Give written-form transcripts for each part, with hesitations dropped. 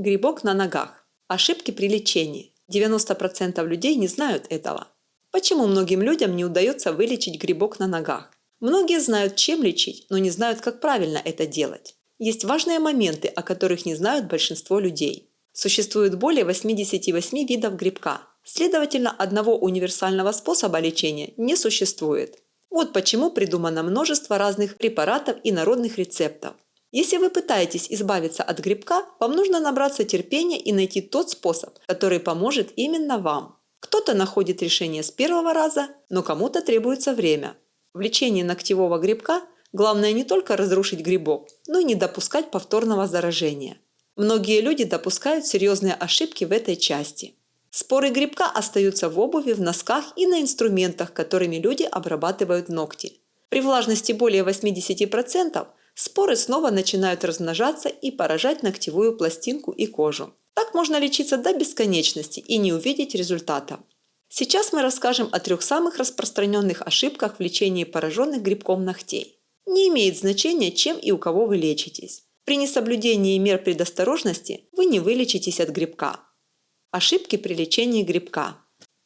Грибок на ногах. Ошибки при лечении. 90% людей не знают этого. Почему многим людям не удается вылечить грибок на ногах? Многие знают, чем лечить, но не знают, как правильно это делать. Есть важные моменты, о которых не знают большинство людей. Существует более 88 видов грибка. Следовательно, одного универсального способа лечения не существует. Вот почему придумано множество разных препаратов и народных рецептов. Если вы пытаетесь избавиться от грибка, вам нужно набраться терпения и найти тот способ, который поможет именно вам. Кто-то находит решение с первого раза, но кому-то требуется время. В лечении ногтевого грибка главное не только разрушить грибок, но и не допускать повторного заражения. Многие люди допускают серьезные ошибки в этой части. Споры грибка остаются в обуви, в носках и на инструментах, которыми люди обрабатывают ногти. При влажности более 80% споры снова начинают размножаться и поражать ногтевую пластинку и кожу. Так можно лечиться до бесконечности и не увидеть результата. Сейчас мы расскажем о 3 самых распространенных ошибках в лечении пораженных грибком ногтей. Не имеет значения, чем и у кого вы лечитесь. При несоблюдении мер предосторожности вы не вылечитесь от грибка. Ошибки при лечении грибка.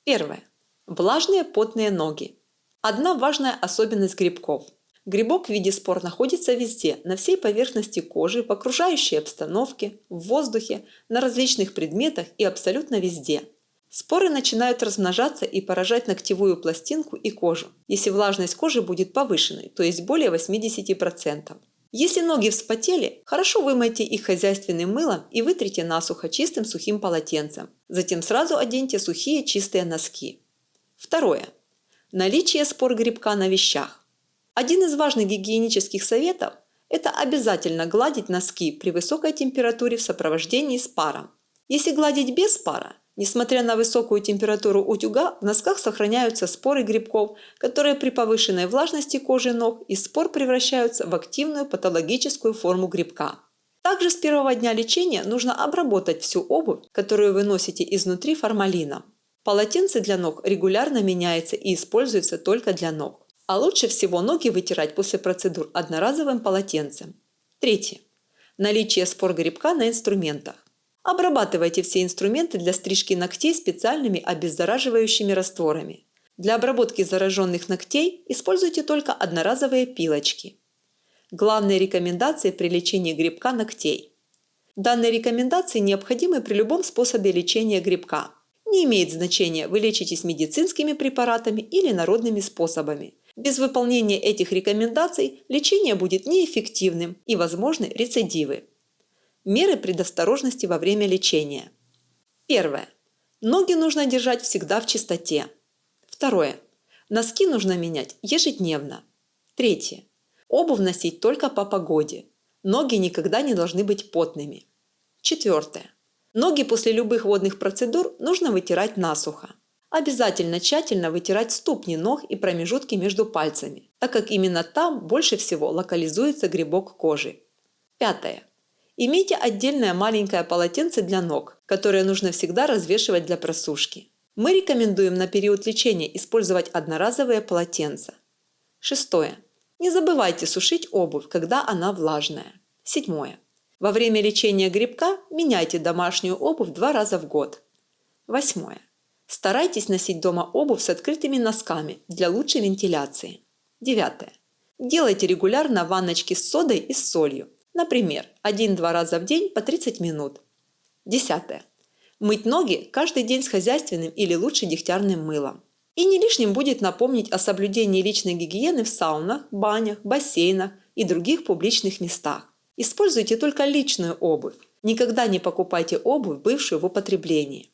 Первое. Влажные потные ноги. Одна важная особенность грибков. Грибок в виде спор находится везде, на всей поверхности кожи, в окружающей обстановке, в воздухе, на различных предметах и абсолютно везде. Споры начинают размножаться и поражать ногтевую пластинку и кожу, если влажность кожи будет повышенной, то есть более 80%. Если ноги вспотели, хорошо вымойте их хозяйственным мылом и вытрите насухо чистым сухим полотенцем. Затем сразу оденьте сухие чистые носки. Второе. Наличие спор грибка на вещах. Один из важных гигиенических советов – это обязательно гладить носки при высокой температуре в сопровождении с паром. Если гладить без пара, несмотря на высокую температуру утюга, в носках сохраняются споры грибков, которые при повышенной влажности кожи ног из спор превращаются в активную патологическую форму грибка. Также с первого дня лечения нужно обработать всю обувь, которую вы носите изнутри, формалином. Полотенце для ног регулярно меняется и используется только для ног. А лучше всего ноги вытирать после процедур одноразовым полотенцем. Третье. Наличие спор грибка на инструментах. Обрабатывайте все инструменты для стрижки ногтей специальными обеззараживающими растворами. Для обработки зараженных ногтей используйте только одноразовые пилочки. Главные рекомендации при лечении грибка ногтей. Данные рекомендации необходимы при любом способе лечения грибка. Не имеет значения, вы лечитесь медицинскими препаратами или народными способами. Без выполнения этих рекомендаций лечение будет неэффективным и возможны рецидивы. Меры предосторожности во время лечения. Первое. Ноги нужно держать всегда в чистоте. Второе. Носки нужно менять ежедневно. Третье. Обувь носить только по погоде. Ноги никогда не должны быть потными. Четвертое. Ноги после любых водных процедур нужно вытирать насухо. Обязательно тщательно вытирать ступни ног и промежутки между пальцами, так как именно там больше всего локализуется грибок кожи. Пятое. Имейте отдельное маленькое полотенце для ног, которое нужно всегда развешивать для просушки. Мы рекомендуем на период лечения использовать одноразовые полотенца. Шестое. Не забывайте сушить обувь, когда она влажная. Седьмое. Во время лечения грибка меняйте домашнюю обувь 2 раза в год. Восьмое. Старайтесь носить дома обувь с открытыми носками для лучшей вентиляции. Девятое. Делайте регулярно ванночки с содой и с солью. Например, 1-2 раза в день по 30 минут. Десятое. Мыть ноги каждый день с хозяйственным или лучше дегтярным мылом. И не лишним будет напомнить о соблюдении личной гигиены в саунах, банях, бассейнах и других публичных местах. Используйте только личную обувь. Никогда не покупайте обувь, бывшую в употреблении.